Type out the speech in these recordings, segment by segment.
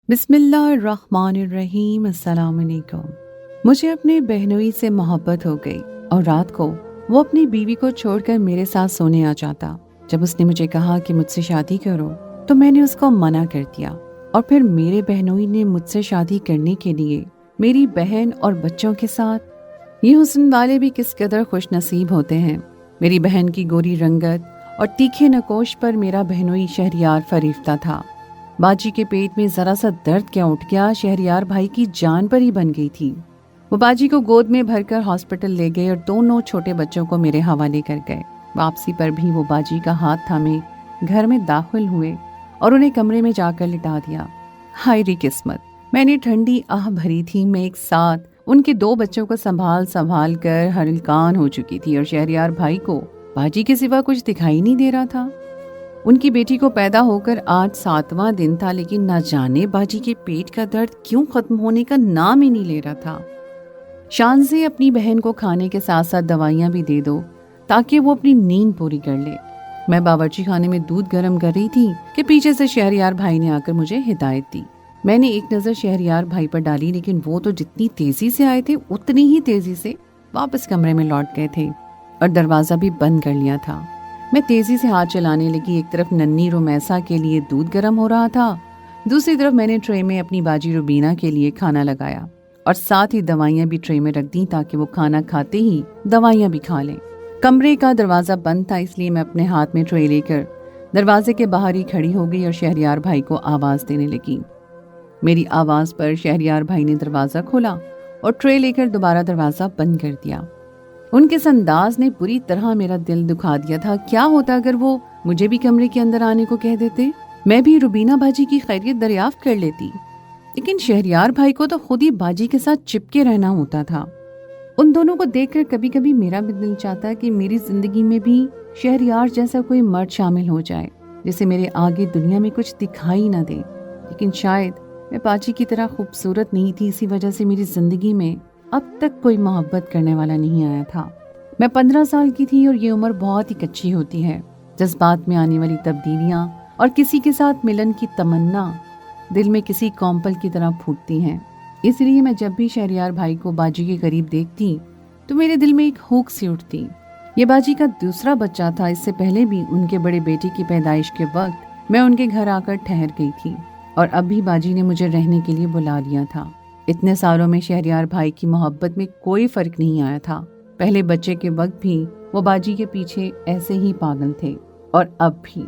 बिस्मिल्लाहिर्रहमानिर्रहीम। अस्सलाम वालेकुम। मुझे अपने बहनोई से मोहब्बत हो गई और रात को वो अपनी बीवी को छोड़कर मेरे साथ सोने आ जाता। जब उसने मुझे कहा कि मुझसे शादी करो तो मैंने उसको मना कर दिया और फिर मेरे बहनोई ने मुझसे शादी करने के लिए मेरी बहन और बच्चों के साथ। ये हुस्न वाले भी किस कदर खुश नसीब होते हैं। मेरी बहन की गोरी रंगत और तीखे नकोश पर मेरा बहनोई शहरियार फरीफ्ता था। बाजी के पेट में जरा सा दर्द क्या उठ गया, शहरियार भाई की जान पर ही बन गई थी। वो बाजी को गोद में भरकर हॉस्पिटल ले गए और दोनों छोटे बच्चों को मेरे हवाले कर गए। वापसी पर भी वो बाजी का हाथ थामे घर में दाखिल हुए और उन्हें कमरे में जाकर लिटा दिया। हाय री किस्मत, मैंने ठंडी आह भरी थी। मैं एक साथ उनके दो बच्चों को संभाल संभाल कर हलकान हो चुकी थी और शहरियार भाई को बाजी के सिवा कुछ दिखाई नहीं दे रहा था। उनकी बेटी को पैदा होकर आज 7वां दिन था, लेकिन न जाने बाजी के पेट का दर्द क्यों खत्म होने का नाम ही नहीं ले रहा था। शान से अपनी बहन को खाने के साथ साथ दवाइयां भी दे दो ताकि वो अपनी नींद पूरी कर ले। मैं बावर्ची खाने में दूध गर्म कर रही थी कि पीछे से शहरियार भाई ने आकर मुझे हिदायत दी। मैंने एक नजर शहरियार भाई पर डाली, लेकिन वो तो जितनी तेजी से आए थे उतनी ही तेजी से वापस कमरे में लौट गए थे और दरवाजा भी बंद कर लिया था। मैं तेजी से हाथ चलाने लगी। एक तरफ नन्ही रुमैसा के लिए दूध गर्म हो रहा था, दूसरी तरफ मैंने ट्रे में अपनी बाजी रुबीना के लिए खाना लगाया और साथ ही दवाइयां भी ट्रे में रख दी ताकि वो खाना खाते ही दवाइयां भी खा लें। कमरे का दरवाजा बंद था, इसलिए मैं अपने हाथ में ट्रे लेकर दरवाजे के बाहर ही खड़ी हो गई और शहरियार भाई को आवाज देने लगी। मेरी आवाज पर शहरियार भाई ने दरवाजा खोला और ट्रे लेकर दोबारा दरवाजा बंद कर दिया। उनके इस अंदाज ने बुरी तरह मेरा दिल दुखा दिया था। क्या होता अगर वो मुझे भी कमरे के अंदर आने को कह देते? मैं भी रुबीना बाजी की खैरियत दरियाफ्त कर लेती। लेकिन शहरियार भाई को तो खुद ही बाजी के साथ चिपके रहना होता था। उन दोनों को देखकर कभी कभी मेरा भी दिल चाहता कि मेरी जिंदगी में भी शहरियार जैसा कोई मर्द शामिल हो जाए जिसे मेरे आगे दुनिया में कुछ दिखाई ना दे। लेकिन शायद मैं बाजी की तरह खूबसूरत नहीं थी, इसी वजह से मेरी जिंदगी में अब तक कोई मोहब्बत करने वाला नहीं आया था। मैं 15 साल की थी और ये उम्र बहुत ही कच्ची होती है। जज्बात में आने वाली तब्दीलियां और किसी के साथ मिलन की तमन्ना दिल में किसी कॉम्पल की तरह फूटती हैं। इसलिए मैं जब भी शहरियार भाई को बाजी के करीब देखती तो मेरे दिल में एक हुक सी उठती। ये बाजी का दूसरा बच्चा था। इससे पहले भी उनके बड़े बेटे की पैदाइश के वक्त मैं उनके घर आकर ठहर गई थी और अब भी बाजी ने मुझे रहने के लिए बुला लिया था। इतने सालों में शहरियार भाई की मोहब्बत में कोई फर्क नहीं आया था। पहले बच्चे के वक्त भी वो बाजी के पीछे ऐसे ही पागल थे और अब भी।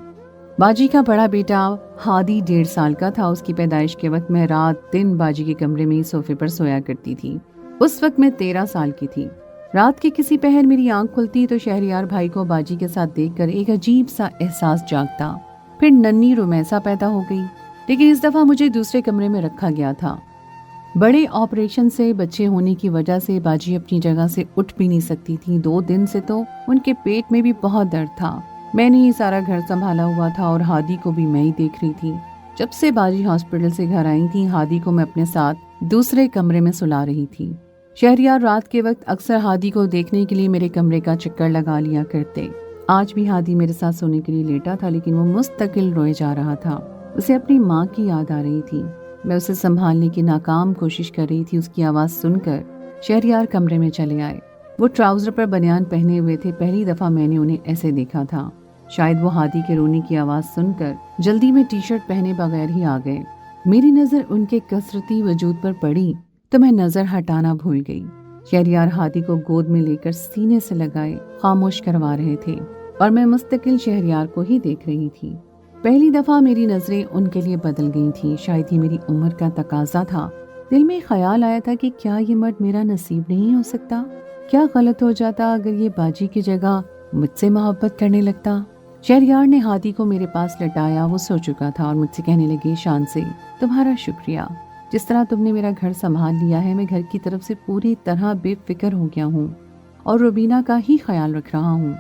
बाजी का बड़ा बेटा हादी 1.5 साल का था। उसकी पैदाइश के वक्त मैं रात दिन बाजी के कमरे में ही सोफे पर सोया करती थी। उस वक्त मैं 13 साल की थी। रात के किसी पहर मेरी आंख खुलती तो शहरियार भाई को बाजी के साथ देखकर एक अजीब सा एहसास जागता। फिर नन्ही रुमैसा पैदा हो गई, लेकिन इस दफा मुझे दूसरे कमरे में रखा गया था। बड़े ऑपरेशन से बच्चे होने की वजह से बाजी अपनी जगह से उठ भी नहीं सकती थी। 2 दिन से तो उनके पेट में भी बहुत दर्द था। मैंने ही सारा घर संभाला हुआ था और हादी को भी मैं ही देख रही थी। जब से बाजी हॉस्पिटल से घर आई थी, हादी को मैं अपने साथ दूसरे कमरे में सुला रही थी। शहरियार रात के वक्त अक्सर हादी को देखने के लिए मेरे कमरे का चक्कर लगा लिया करते। आज भी हादी मेरे साथ सोने के लिए लेटा था, लेकिन वो मुस्तकिल रोए जा रहा था। उसे अपनी माँ की याद आ रही थी। मैं उसे संभालने की नाकाम कोशिश कर रही थी। उसकी आवाज सुनकर शहरियार कमरे में चले आए। वो ट्राउजर पर बनियान पहने हुए थे। पहली दफा मैंने उन्हें ऐसे देखा था। शायद वो हादी के रोने की आवाज सुनकर जल्दी में टी-शर्ट पहने बगैर ही आ गए। मेरी नजर उनके कसरती वजूद पर पड़ी तो मैं नजर हटाना भूल गई। शहरियार हादी को गोद में लेकर सीने से लगाए खामोश करवा रहे थे और मैं मुस्तकिल शहरियार को ही देख रही थी। पहली दफा मेरी नजरें उनके लिए बदल गई थी। शायद ही मेरी उम्र का तकाजा था। दिल में ख्याल आया था कि क्या ये मर्द मेरा नसीब नहीं हो सकता? क्या गलत हो जाता अगर ये बाजी की जगह मुझसे मोहब्बत करने लगता? शहरियार ने हादी को मेरे पास लटाया। वो सो चुका था और मुझसे कहने लगी शान से, तुम्हारा शुक्रिया। जिस तरह तुमने मेरा घर संभाल लिया है, मैं घर की तरफ से पूरी तरह बेफिक्र हो गया हूँ और रुबीना का ही ख्याल रख रहा हूँ।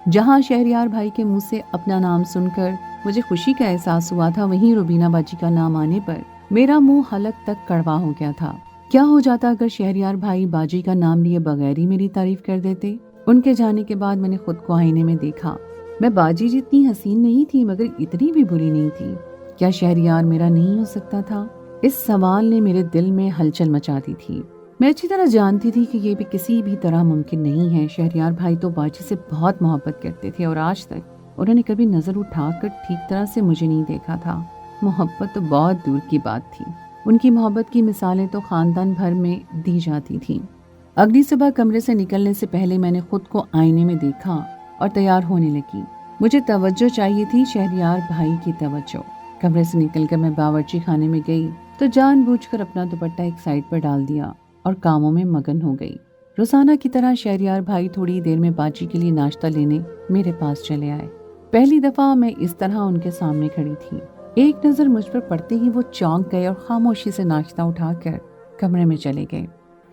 जहाँ शहरियार भाई के मुंह से अपना नाम सुनकर मुझे खुशी का एहसास हुआ था, वहीं रुबीना बाजी का नाम आने पर मेरा मुंह हलक तक कड़वा हो गया था। क्या हो जाता अगर शहरियार भाई बाजी का नाम लिए बगैर ही मेरी तारीफ कर देते? उनके जाने के बाद मैंने खुद को आईने में देखा। मैं बाजी जितनी हसीन नहीं थी, मगर इतनी भी बुरी नहीं थी। क्या शहरियार मेरा नहीं हो सकता था? इस सवाल ने मेरे दिल में हलचल मचा दी थी। मैं अच्छी तरह जानती थी कि ये भी किसी भी तरह मुमकिन नहीं है। शहरयार भाई तो बाजी से बहुत मोहब्बत करते थे और आज तक उन्होंने कभी नजर उठाकर ठीक तरह से मुझे नहीं देखा था। मोहब्बत तो बहुत दूर की बात थी। उनकी मोहब्बत की मिसालें तो खानदान भर में दी जाती थीं। अगली सुबह कमरे से निकलने से पहले मैंने खुद को आईने में देखा और तैयार होने लगी। मुझे तवज्जो चाहिए थी, शहरयार भाई की तवज्जो। कमरे से निकलकर मैं बावर्ची खाने में गई तो जानबूझकर अपना दुपट्टा एक साइड पर डाल दिया और कामों में मगन हो गई। रोजाना की तरह शहरयार भाई थोड़ी देर में बाजी के लिए नाश्ता लेने मेरे पास चले आए। पहली दफा मैं इस तरह उनके सामने खड़ी थी। एक नजर मुझ पर पड़ते ही वो चौंक गए और खामोशी से नाश्ता उठाकर कमरे में चले गए।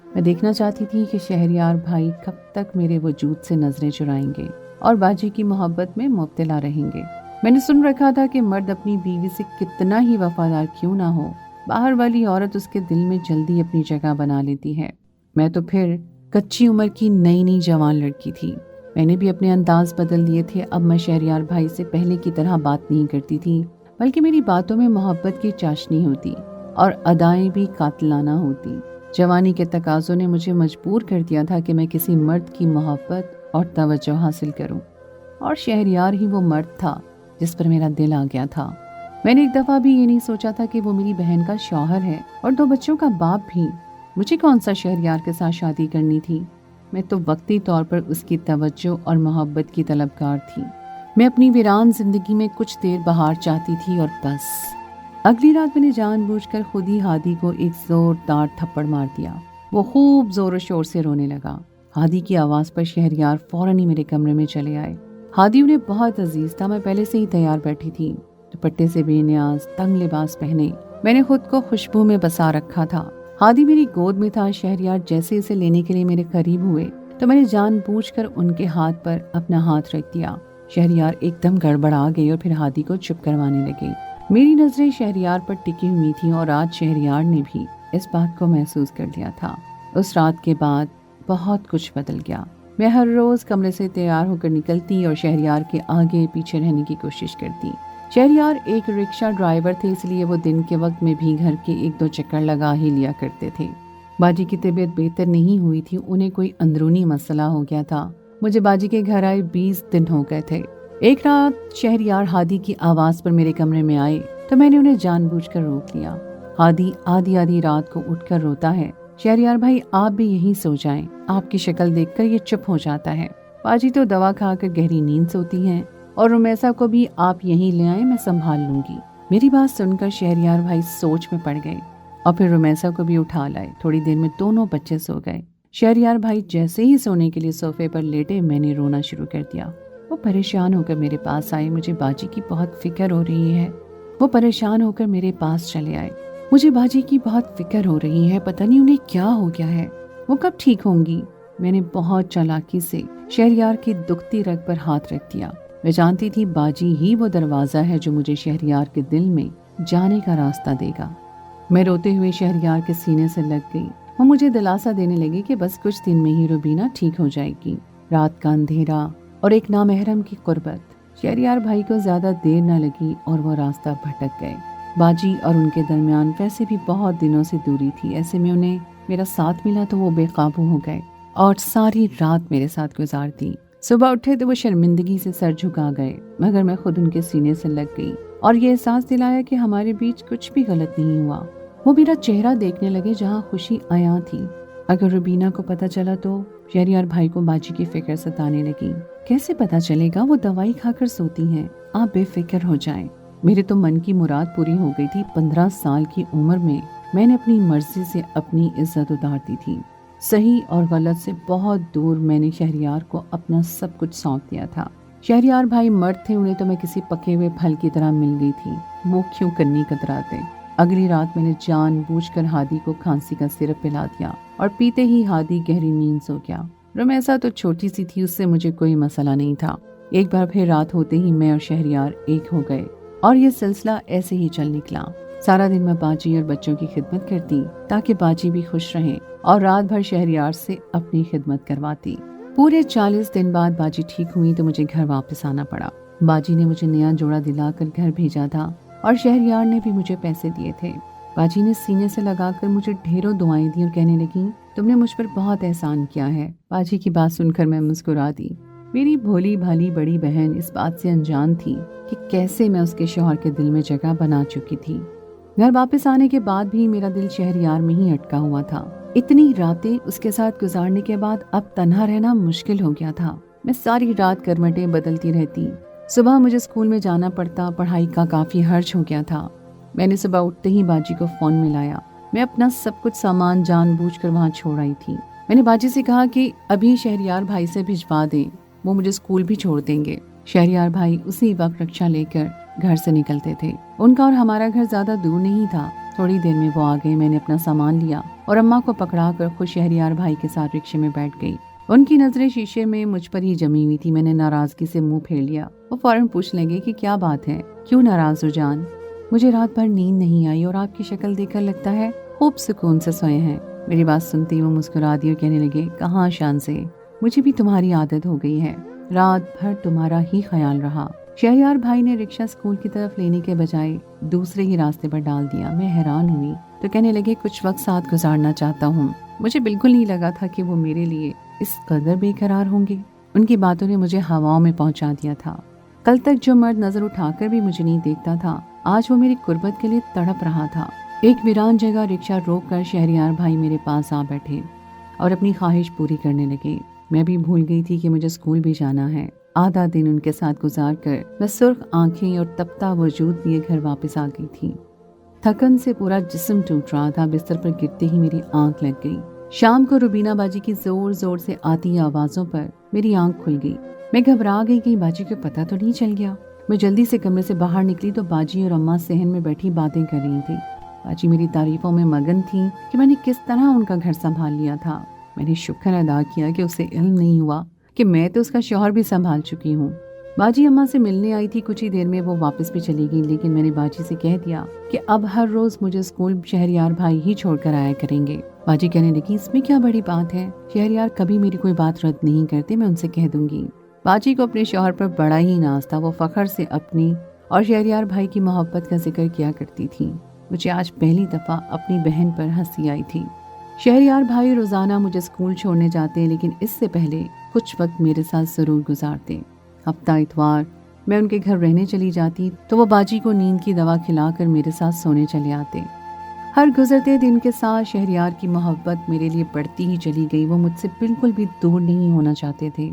मैं देखना चाहती थी कि शहरयार भाई कब तक मेरे वजूद से नजरें चुराएंगे और बाजी की मोहब्बत में मुब्तला रहेंगे। मैंने सुन रखा था कि मर्द अपनी बीवी से कितना ही वफादार क्यों ना हो, बाहर वाली औरत उसके दिल में जल्दी अपनी जगह बना लेती है। मैं तो फिर कच्ची उम्र की नई नई जवान लड़की थी। मैंने भी अपने अंदाज बदल दिए थे। अब मैं शहरयार भाई से पहले की तरह बात नहीं करती थी, बल्कि मेरी बातों में मोहब्बत की चाशनी होती और अदाएं भी कातिलाना होती। जवानी के तकाजों ने मुझे मजबूर कर दिया था कि मैं किसी मर्द की मोहब्बत और तवज्जो हासिल करूं, और शहरयार ही वो मर्द था जिस पर मेरा दिल आ गया था। मैंने एक दफा भी ये नहीं सोचा था कि वो मेरी बहन का शौहर है और 2 बच्चों का बाप भी। मुझे कौन सा शहरयार के साथ शादी करनी थी। मैं तो वक्ती तौर पर उसकी तवज्जो और मोहब्बत की तलबगार थी। मैं अपनी वीरान जिंदगी में कुछ देर बहार चाहती थी और बस। अगली रात मैंने जानबूझकर खुद ही हादी को एक जोरदार थप्पड़ मार दिया। वो खूब जोर शोर से रोने लगा। हादी की आवाज पर शहरयार फौरन ही मेरे कमरे में चले आए। हादी उन्हें बहुत अजीज था। मैं पहले से ही तैयार बैठी थी, दुपट्टे से बेनियाज तंग लिबास पहने मैंने खुद को खुशबू में बसा रखा था। हादी मेरी गोद में था। शहरयार जैसे इसे लेने के लिए मेरे करीब हुए तो मैंने जानबूझकर उनके हाथ पर अपना हाथ रख दिया। शहरयार एकदम गड़बड़ा गई और फिर हादी को चुप करवाने लगी। मेरी नजरें शहरयार पर टिकी हुई थी और आज शहरयार ने भी इस बात को महसूस कर लिया था। उस रात के बाद बहुत कुछ बदल गया। मैं हर रोज कमरे से तैयार होकर निकलती और शहरयार के आगे पीछे रहने की कोशिश करती। शहरयार एक रिक्शा ड्राइवर थे, इसलिए वो दिन के वक्त में भी घर के 1-2 चक्कर लगा ही लिया करते थे। बाजी की तबीयत बेहतर नहीं हुई थी, उन्हें कोई अंदरूनी मसला हो गया था। मुझे बाजी के घर आए 20 दिन हो गए थे। एक रात शहरयार हादी की आवाज पर मेरे कमरे में आए तो मैंने उन्हें जानबूझकर रोक लिया। हादी आधी आधी रात को उठकर रोता है। शहरयार भाई आप भी यहीं सो जाएं, आपकी शक्ल देखकर ये चुप हो जाता है। बाजी तो दवा खाकर गहरी नींद सोती हैं और रुमैसा को भी आप यहीं ले आए, मैं संभाल लूंगी। मेरी बात सुनकर शहरयार भाई सोच में पड़ गए और फिर रुमैसा को भी उठा लाए। थोड़ी देर में दोनों बच्चे सो गए। शहरयार भाई जैसे ही सोने के लिए सोफे पर लेटे मैंने रोना शुरू कर दिया। वो परेशान होकर मेरे पास आए। मुझे बाजी की बहुत फिक्र हो रही है। वो परेशान होकर मेरे पास चले आए। मुझे बाजी की बहुत फिक्र हो रही है, पता नहीं उन्हें क्या हो गया है, वो कब ठीक होंगी। मैंने बहुत चालाकी से शहरयार की दुखती रग पर हाथ रख दिया। मैं जानती थी बाजी ही वो दरवाजा है जो मुझे शहरयार के दिल में जाने का रास्ता देगा। मैं रोते हुए शहरयार के सीने से लग गई। वो मुझे दिलासा देने लगी कि बस कुछ दिन में ही रुबीना ठीक हो जाएगी। रात का अंधेरा और एक नामहरम की कुर्बत। शहरयार भाई को ज्यादा देर न लगी और वो रास्ता भटक गए। बाजी और उनके दरमियान वैसे भी बहुत दिनों से दूरी थी। ऐसे में उन्हें मेरा साथ मिला तो वो बेकाबू हो गए और सारी रात मेरे साथ गुजारती। सुबह उठे तो वो शर्मिंदगी से सर झुका गए, मगर मैं खुद उनके सीने से लग गई और ये एहसास दिलाया कि हमारे बीच कुछ भी गलत नहीं हुआ। वो मेरा चेहरा देखने लगे जहाँ खुशी आया थी। अगर रुबीना को पता चला तो शहरयार भाई को बाजी की फिक्र सताने लगी। कैसे पता चलेगा, वो दवाई खाकर सोती हैं, आप बेफिक्र हो जाएं। मेरे तो मन की मुराद पूरी हो गई थी। 15 साल की उम्र में मैंने अपनी मर्जी से अपनी इज्जत उतार दी थी। सही और गलत से बहुत दूर मैंने शहरयार को अपना सब कुछ सौंप दिया था। शहरयार भाई मर्द थे, उन्हें तो मैं किसी पके हुए फल की तरह मिल गई थी। मुँह क्यों करनी कतराते। अगली रात मैंने जानबूझकर हादी को खांसी का सिरप पिला दिया और पीते ही हादी गहरी नींद सो गया। रुमैसा तो छोटी सी थी, उससे मुझे कोई मसला नहीं था। एक बार फिर रात होते ही मैं और शहरयार एक हो गए और ये सिलसिला ऐसे ही चल निकला। सारा दिन मैं बाजी और बच्चों की खिदमत करती ताकि बाजी भी खुश रहें और रात भर शहरयार से अपनी खिदमत करवाती। पूरे 40 दिन बाद बाजी ठीक हुई तो मुझे घर वापस आना पड़ा। बाजी ने मुझे नया जोड़ा दिलाकर घर भेजा था और शहरयार ने भी मुझे पैसे दिए थे। बाजी ने सीने से लगाकर मुझे ढेरों दुआएं दी और कहने लगी, तुमने मुझ पर बहुत एहसान किया है। बाजी की बात सुनकर मैं मुस्कुरा दी। मेरी भोली भाली बड़ी बहन इस बात से अनजान थी कि कैसे मैं उसके शौहर के दिल में जगह बना चुकी थी। घर वापस आने के बाद भी मेरा दिल शहरयार में ही अटका हुआ था। इतनी रातें उसके साथ गुजारने के बाद अब तन्हा रहना मुश्किल हो गया था। मैं सारी रात करवटें बदलती रहती। सुबह मुझे स्कूल में जाना पड़ता, पढ़ाई का काफी हर्ज हो गया था। मैंने सुबह उठते ही बाजी को फोन मिलाया। मैं अपना सब कुछ सामान जानबूझकर वहाँ छोड़ आई थी। मैंने बाजी से कहा कि अभी शहरयार भाई से भिजवा दें, वो मुझे स्कूल भी छोड़ देंगे। शहरयार भाई उसी वक्त रिक्शा लेकर घर से निकलते थे। उनका और हमारा घर ज्यादा दूर नहीं था। थोड़ी देर में वो आ गए। मैंने अपना सामान लिया और अम्मा को पकड़ा कर खुद शहरयार भाई के साथ रिक्शे में बैठ गई। उनकी नजरें शीशे में मुझ पर ही जमी हुई थी। मैंने नाराजगी से मुंह फेर लिया। वो फौरन पूछ लगे कि क्या बात है, क्यों नाराज हो जान? मुझे रात भर नींद नहीं आई और आपकी शक्ल देखकर लगता है खूब सुकून से सोए हैं। मेरी बात सुनते ही वो मुस्कुरा दी और कहने लगे, कहाँ शान से, मुझे भी तुम्हारी आदत हो गई है, रात भर तुम्हारा ही ख्याल रहा। शहरयार भाई ने रिक्शा स्कूल की तरफ लेने के बजाय दूसरे ही रास्ते पर डाल दिया। मैं हैरान हुई तो कहने लगे, कुछ वक्त साथ गुजारना चाहता हूँ। मुझे बिल्कुल नहीं लगा था कि वो मेरे लिए इस कदर बेकरार होंगे। उनकी बातों ने मुझे हवाओं में पहुंचा दिया था। कल तक जो मर्द नजर उठाकर भी मुझे नहीं देखता था, आज वो मेरी कुर्बत के लिए तड़प रहा था। एक वीरान जगह रिक्शा रोक कर शहरयार भाई मेरे पास आ बैठे और अपनी ख्वाहिश पूरी करने लगे। मैं भी भूल गई थी कि मुझे स्कूल भी जाना है। आधा दिन उनके साथ गुजार कर मैं सुर्ख आंखें और तपता वजूद लिए घर वापस आ गई थी। थकन से पूरा जिस्म टूट रहा था। बिस्तर पर गिरते ही मेरी आंख लग गई। शाम को रुबीना बाजी की जोर जोर से आती आवाजों पर मेरी आंख खुल गई। मैं घबरा गई कि बाजी को पता तो नहीं चल गया। मैं जल्दी से कमरे से बाहर निकली तो बाजी और अम्मा सहन में बैठी बातें कर रही थी। बाजी मेरी तारीफों में मगन थी कि मैंने किस तरह उनका घर संभाल लिया था। मैंने शुक्र अदा किया कि उसे इल्म नहीं हुआ कि मैं तो उसका शौहर भी संभाल चुकी हूँ। बाजी अम्मा से मिलने आई थी। कुछ ही देर में वो वापस भी चली गई, लेकिन मैंने बाजी से कह दिया कि अब हर रोज मुझे स्कूल शहरयार भाई ही छोड़कर आया करेंगे। बाजी कहने लगी, इसमें क्या बड़ी बात है, शहरयार कभी मेरी कोई बात रद्द नहीं करते, मैं उनसे कह दूंगी। बाजी को अपने शौहर पर बड़ा ही नाज था। वो फखर से अपनी और शहरयार भाई की मोहब्बत का जिक्र किया करती थी। मुझे आज पहली दफा अपनी बहन पर हंसी आई थी। शहरयार भाई रोजाना मुझे स्कूल छोड़ने जाते, लेकिन इससे पहले कुछ वक्त मेरे साथ जरूर गुजारते। हफ्ता इतवार मैं उनके घर रहने चली जाती तो वो बाजी को नींद की दवा खिलाकर मेरे साथ सोने चले आते। हर गुजरते दिन के साथ शहरयार की मोहब्बत मेरे लिए बढ़ती ही चली गई। वो मुझसे बिल्कुल भी दूर नहीं होना चाहते थे।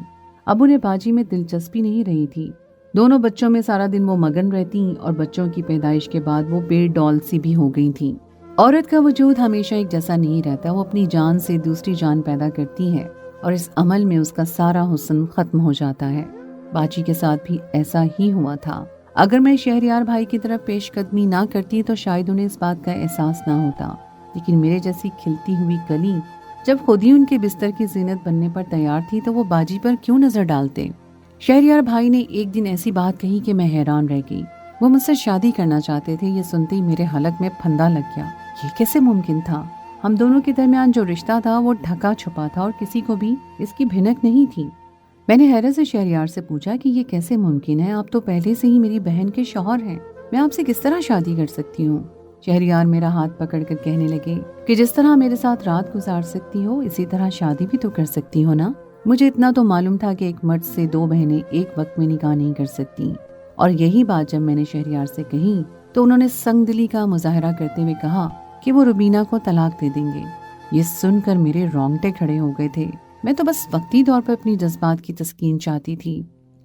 अब उन्हें बाजी में दिलचस्पी नहीं रही थी। दोनों बच्चों में सारा दिन वो मगन रहती और बच्चों की पैदाइश के बाद वो बेडॉल सी भी हो गई थी। औरत का वजूद हमेशा एक जैसा नहीं रहता। वो अपनी जान से दूसरी जान पैदा करती है और इस अमल में उसका सारा हुस्न खत्म हो जाता है। बाजी के साथ भी ऐसा ही हुआ था। अगर मैं शहरयार भाई की तरफ पेशकदमी ना करती तो शायद उन्हें इस बात का एहसास ना होता, लेकिन मेरे जैसी खिलती हुई कली जब खुद ही उनके बिस्तर की जीनत बनने पर तैयार थी तो वो बाजी पर क्यों नजर डालते। शहरयार भाई ने एक दिन ऐसी बात कही कि मैं हैरान रह गई। वो मुझसे शादी करना चाहते थे। ये सुनते ही मेरे हलक में फंदा लग गया। ये कैसे मुमकिन था? हम दोनों के दरमियान जो रिश्ता था वो ढका छुपा था और किसी को भी इसकी भिनक नहीं थी। मैंने हैरत से शहरयार से पूछा कि ये कैसे मुमकिन है? आप तो पहले से ही मेरी बहन के शौहर हैं, मैं आपसे किस तरह शादी कर सकती हूँ? शहरयार मेरा हाथ पकड़कर कहने लगे कि जिस तरह मेरे साथ रात गुजार सकती हो इसी तरह शादी भी तो कर सकती हो ना। मुझे इतना तो मालूम था कि एक मर्द से दो बहनें एक वक्त में निकाह नहीं कर सकती, और यही बात जब मैंने शहरयार से कही तो उन्होंने संगदिली का मुजाहरा करते हुए कहा कि वो रुबीना को तलाक दे देंगे। ये सुनकर मेरे रोंगटे खड़े हो गए थे। मैं तो बस वक्ती तौर पर अपनी जज्बात की तस्कीन चाहती थी।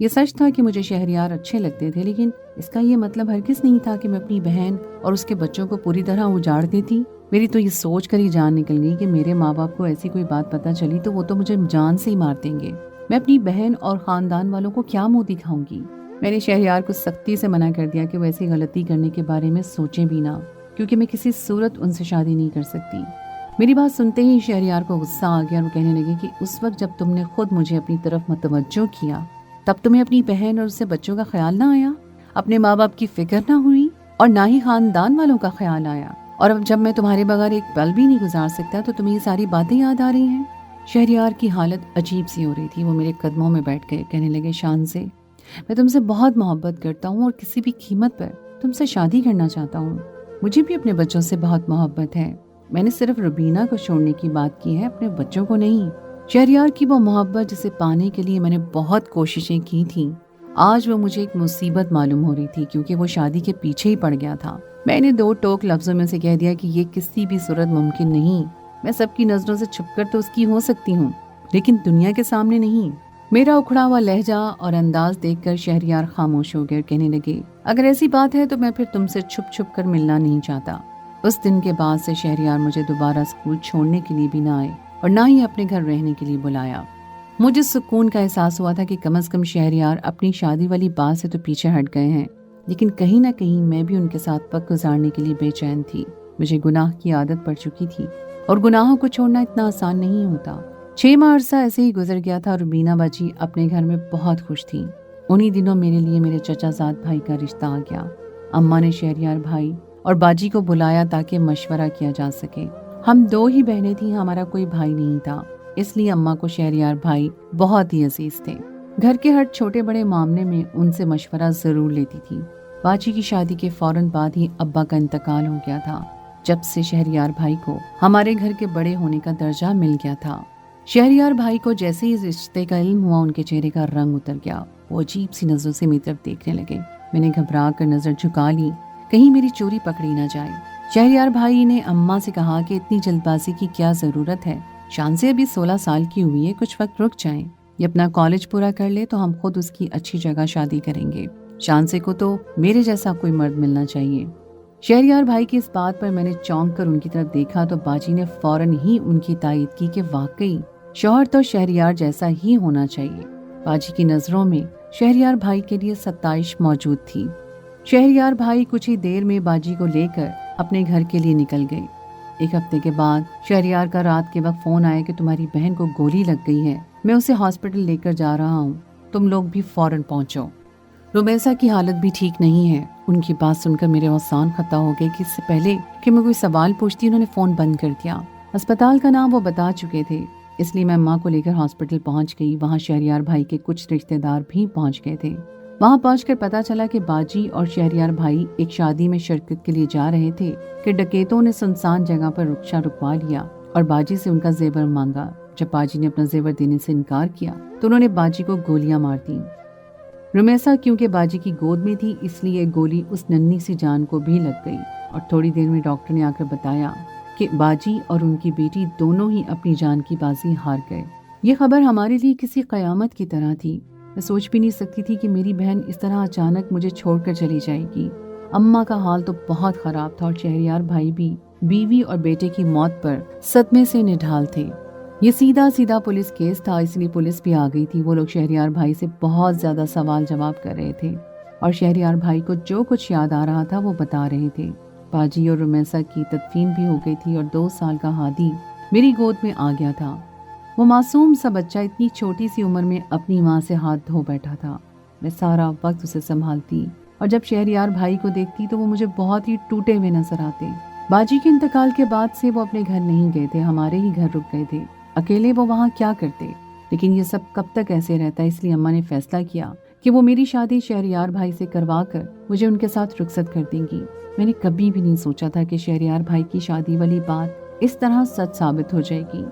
ये सच था कि मुझे शहरयार अच्छे लगते थे, लेकिन इसका ये मतलब हरगिज नहीं था कि मैं अपनी बहन और उसके बच्चों को पूरी तरह उजाड़ देती। मेरी तो ये सोच कर ही जान निकल गई कि मेरे माँ बाप को ऐसी कोई बात पता चली तो वो तो मुझे जान से ही मार देंगे। मैं अपनी बहन और खानदान वालों को क्या मुंह दिखाऊंगी। मैंने शहरयार को सख्ती से मना कर दिया कि वो ऐसी गलती करने के बारे में सोचे भी ना, क्योंकि मैं किसी सूरत उनसे शादी नहीं कर सकती। मेरी बात सुनते ही शहरयार को गुस्सा आ गया और वो कहने लगे कि उस वक्त जब तुमने खुद मुझे अपनी तरफ मुतवज्जो किया तब तुम्हें अपनी बहन और उससे बच्चों का ख्याल ना आया, अपने माँ बाप की फिक्र ना हुई और ना ही खानदान वालों का ख्याल आया, और अब जब मैं तुम्हारे बगैर एक पल भी नहीं गुजार सकता तो तुम्हें ये सारी बातें याद आ रही हैं। शहरयार की हालत अजीब सी हो रही थी। वो मेरे कदमों में बैठ गए, कहने लगे, शान से, मैं तुमसे बहुत मोहब्बत करता हूँ और किसी भी कीमत पर तुमसे शादी करना चाहता हूँ। مجھے بھی اپنے بچوں سے بہت محبت ہے. میں نے صرف روبینہ کو چھوڑنے کی بات کی ہے، اپنے بچوں کو نہیں. شہریار کی وہ محبت جسے پانے کے لیے میں نے بہت کوششیں کی تھیں، آج وہ مجھے ایک مصیبت معلوم ہو رہی تھی کیونکہ وہ شادی کے پیچھے ہی پڑ گیا تھا. میں نے 2 ٹوک لفظوں میں سے کہہ دیا کہ یہ کسی بھی صورت ممکن نہیں. میں سب کی نظروں سے چھپ کر تو اس کی ہو سکتی ہوں، لیکن دنیا کے سامنے نہیں. میرا اکھڑا ہوا لہجہ اور انداز دیکھ کر شہریار خاموش ہو گئے اور کہنے لگے، اگر ایسی بات ہے تو میں پھر تم سے چھپ چھپ کر ملنا نہیں چاہتا. اس دن کے بعد سے شہریار مجھے دوبارہ اسکول چھوڑنے کے لیے بھی نہ آئے اور نہ ہی اپنے گھر رہنے کے لیے بلایا. مجھے سکون کا احساس ہوا تھا کہ کم از کم شہریار اپنی شادی والی بات سے تو پیچھے ہٹ گئے ہیں، لیکن کہیں نہ کہیں میں بھی ان کے ساتھ وقت گزارنے کے لیے بے چین تھی. مجھے گناہ کی عادت پڑ چکی تھی اور گناہوں کو چھوڑنا اتنا آسان نہیں ہوتا. 6 ماہ عرصہ ایسے ہی گزر گیا تھا. روبینہ باجی اپنے گھر میں بہت خوش تھیں. انہی دنوں میرے لیے میرے چچا زاد بھائی کا رشتہ آ گیا. اماں نے شہریار بھائی اور باجی کو بلایا تاکہ مشورہ کیا جا سکے. ہم 2 ہی بہنیں تھیں، ہمارا کوئی بھائی نہیں تھا، اس لیے اماں کو شہریار بھائی بہت ہی عزیز تھے. گھر کے ہر چھوٹے بڑے معاملے میں ان سے مشورہ ضرور لیتی تھی. باجی کی شادی کے فوراً بعد ہی ابا کا انتقال ہو گیا تھا، جب سے شہریار بھائی کو ہمارے گھر کے بڑے ہونے کا درجہ مل گیا تھا. شہریار بھائی کو جیسے ہی اس رشتے کا علم ہوا ان کے چہرے کا رنگ اتر گیا. وہ عجیب سی نظروں سے میری طرف دیکھنے لگے. میں نے گھبرا کر نظر جھکا لی، کہیں میری چوری پکڑی نہ جائے. شہریار بھائی نے اماں سے کہا کہ اتنی جلد بازی کی کیا ضرورت ہے، شان سے ابھی 16 سال کی ہوئی ہے، کچھ وقت رک جائیں. یہ اپنا کالج پورا کر لے تو ہم خود اس کی اچھی جگہ شادی کریں گے. شان سے کو تو میرے جیسا کوئی مرد ملنا چاہیے. شہریار بھائی کی اس بات پر میں نے چونک کر ان کی طرف دیکھا تو باجی نے فوراً ہی ان کی تائید کی کہ واقعی شوہر تو شہریار جیسا ہی ہونا چاہیے. باجی کی نظروں میں شہریار بھائی کے لیے ستائش موجود تھی. شہریار بھائی کچھ ہی دیر میں باجی کو لے کر اپنے گھر کے لیے نکل گئے. 1 ہفتے کے بعد شہریار کا رات کے وقت فون آیا کہ تمہاری بہن کو گولی لگ گئی ہے، میں اسے ہاسپٹل لے کر جا رہا ہوں، تم لوگ بھی فوراً پہنچو. رومیسا کی حالت بھی ٹھیک نہیں ہے. ان کی بات سن کر میرے وسان ختم ہو گئے کہ اس سے پہلے کہ میں کوئی سوال پوچھتی انہوں نے فون بند کر دیا. اسپتال کا نام وہ بتا چکے تھے، اس لیے میں ماں کو لے کر ہاسپٹل پہنچ گئی. وہاں شہریار بھائی کے کچھ رشتہ دار بھی پہنچ گئے تھے. وہاں پہنچ کر پتا چلا کہ باجی اور شہریار بھائی ایک شادی میں شرکت کے لیے جا رہے تھے کہ ڈکیتوں نے سنسان جگہ پر رکشہ رکوا لیا اور باجی سے ان کا زیور مانگا. جب باجی نے اپنا زیور دینے سے انکار کیا تو انہوں نے باجی کو گولیاں مار دیں. رومیسا کیونکہ باجی کی گود میں تھی اس لیے گولی اس ننھی سی جان کو بھی لگ گئی اور تھوڑی دیر میں ڈاکٹر نے آ کر بتایا کہ باجی اور ان کی بیٹی دونوں ہی اپنی جان کی بازی ہار گئے. یہ خبر ہمارے لیے کسی قیامت کی طرح تھی. میں سوچ بھی نہیں سکتی تھی کہ میری بہن اس طرح اچانک مجھے چھوڑ کر چلی جائے گی. اماں کا حال تو بہت خراب تھا اور شہریار بھائی بھی بیوی اور بیٹے کی موت پر صدمے سے نڈھال تھے. یہ سیدھا پولیس کیس تھا، اس لیے پولیس بھی آ گئی تھی. وہ لوگ شہریار بھائی سے بہت زیادہ سوال جواب کر رہے تھے اور شہریار بھائی کو جو کچھ یاد آ رہا تھا وہ بتا رہے تھے. باجی اور رومیسا کی تدفین بھی ہو گئی تھی اور 2 سال کا ہادی میری گود میں آ گیا تھا. وہ معصوم سا بچہ اتنی چھوٹی سی عمر میں اپنی ماں سے ہاتھ دھو بیٹھا تھا. میں سارا وقت اسے سنبھالتی اور جب شہریار بھائی کو دیکھتی تو وہ مجھے بہت ہی ٹوٹے ہوئے نظر آتے. باجی کے انتقال کے بعد سے وہ اپنے گھر نہیں گئے تھے، ہمارے ہی گھر رک گئے تھے. اکیلے وہ وہاں کیا کرتے، لیکن یہ سب کب تک ایسے رہتا، اس لیے اماں نے فیصلہ کیا کہ وہ میری شادی شہریار بھائی سے کروا کر مجھے ان کے ساتھ رخصت کر دیں گی. میں نے کبھی بھی نہیں سوچا تھا کہ شہریار بھائی کی شادی والی بات اس طرح سچ ثابت ہو جائے گی.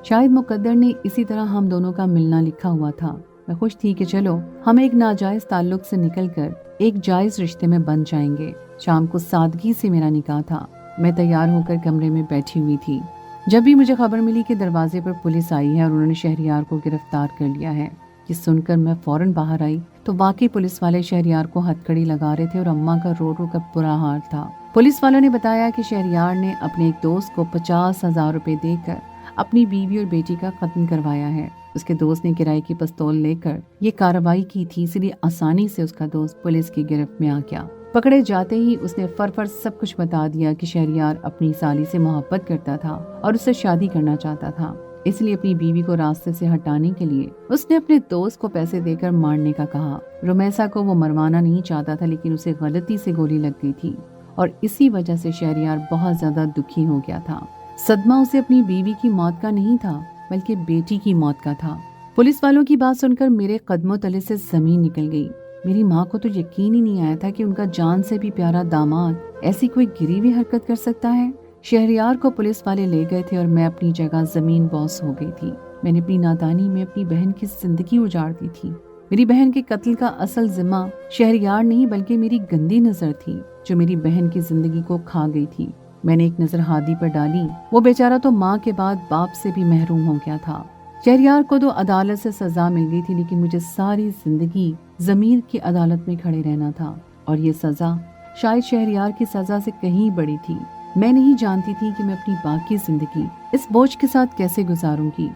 شاید مقدر نے اسی طرح ہم دونوں کا ملنا لکھا ہوا تھا. میں خوش تھی کہ چلو ہم ایک ناجائز تعلق سے نکل کر ایک جائز رشتے میں بن جائیں گے. شام کو سادگی سے میرا نکاح تھا. میں تیار ہو کر کمرے میں بیٹھی ہوئی تھی جب بھی مجھے خبر ملی کہ دروازے پر پولیس آئی ہے اور انہوں نے شہریار کو گرفتار کر لیا ہے. یہ سن کر میں فوراً باہر آئی تو واقعی پولیس والے شہریار کو ہتھکڑی لگا رہے تھے اور اماں کا رو رو کر برا حال تھا. پولیس والوں نے بتایا کہ شہریار نے اپنے ایک دوست کو 50,000 روپے دے کر اپنی بیوی اور بیٹی کا قتل کروایا ہے. اس کے دوست نے کرائے کی پستول لے کر یہ کارروائی کی تھی، اس لیے آسانی سے اس کا دوست پولیس کی گرفت میں آ گیا. پکڑے جاتے ہی اس نے فر سب کچھ بتا دیا کہ شہریار اپنی سالی سے محبت کرتا تھا اور اس سے شادی کرنا چاہتا تھا، اس لیے اپنی بیوی کو راستے سے ہٹانے کے لیے اس نے اپنے دوست کو پیسے دے کر مارنے کا کہا. رومیسا کو وہ مروانا نہیں چاہتا تھا لیکن اسے غلطی سے گولی لگ گئی تھی اور اسی وجہ سے شہریار بہت زیادہ دکھی ہو گیا تھا. صدمہ اسے اپنی بیوی کی موت کا نہیں تھا بلکہ بیٹی کی موت کا تھا. پولیس والوں کی بات سن کر میرے قدموں تلے سے زمین نکل گئی. میری ماں کو تو یقین ہی نہیں آیا تھا کہ ان کا جان سے بھی پیارا داماد ऐसी कोई गिरी हुई हरकत कर सकता है? शहरयार को पुलिस वाले ले गए थे और मैं अपनी जगह जमीन बॉस हो गई थी। मैंने अपनी नादानी में अपनी बहन की जिंदगी उजाड़ दी थी। मेरी बहन के कत्ल का असल जिम्मा शहरयार नहीं बल्कि मेरी गंदी नजर थी, जो मेरी बहन की जिंदगी को खा गई थी। मैंने एक नजर हादी पर डाली, वो बेचारा तो माँ के बाद बाप से भी महरूम हो गया था। शहरयार को तो अदालत से सजा मिल गई थी, लेकिन मुझे सारी जिंदगी जमीर की अदालत में खड़े रहना था, और ये सजा शायद शहरयार की सजा से कहीं बड़ी थी। मैं नहीं जानती थी कि मैं अपनी बाकी जिंदगी इस बोझ के साथ कैसे गुजारूंगी।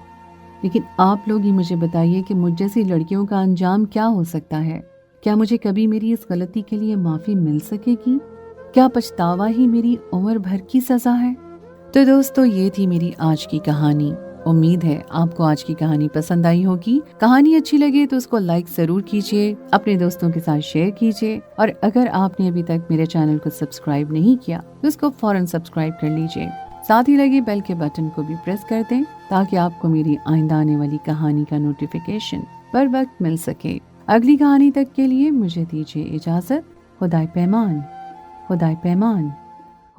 लेकिन आप लोग ही मुझे बताइए कि मुझ जैसी लड़कियों का अंजाम क्या हो सकता है? क्या मुझे कभी मेरी इस गलती के लिए माफी मिल सकेगी? क्या पछतावा ही मेरी उम्र भर की सजा है? तो दोस्तों, ये थी मेरी आज की कहानी। उम्मीद है आपको आज की कहानी पसंद आई होगी। कहानी अच्छी लगे तो उसको लाइक जरूर कीजिए, अपने दोस्तों के साथ शेयर कीजिए, और अगर आपने अभी तक मेरे चैनल को सब्सक्राइब नहीं किया तो उसको फौरन सब्सक्राइब कर लीजिए। साथ ही लगे बेल के बटन को भी प्रेस कर दें, ताकि आपको मेरी आइंदा आने वाली कहानी का नोटिफिकेशन पर वक्त मिल सके। अगली कहानी तक के लिए मुझे दीजिए इजाजत। खुदाई पैमान। खुदाई पैमान।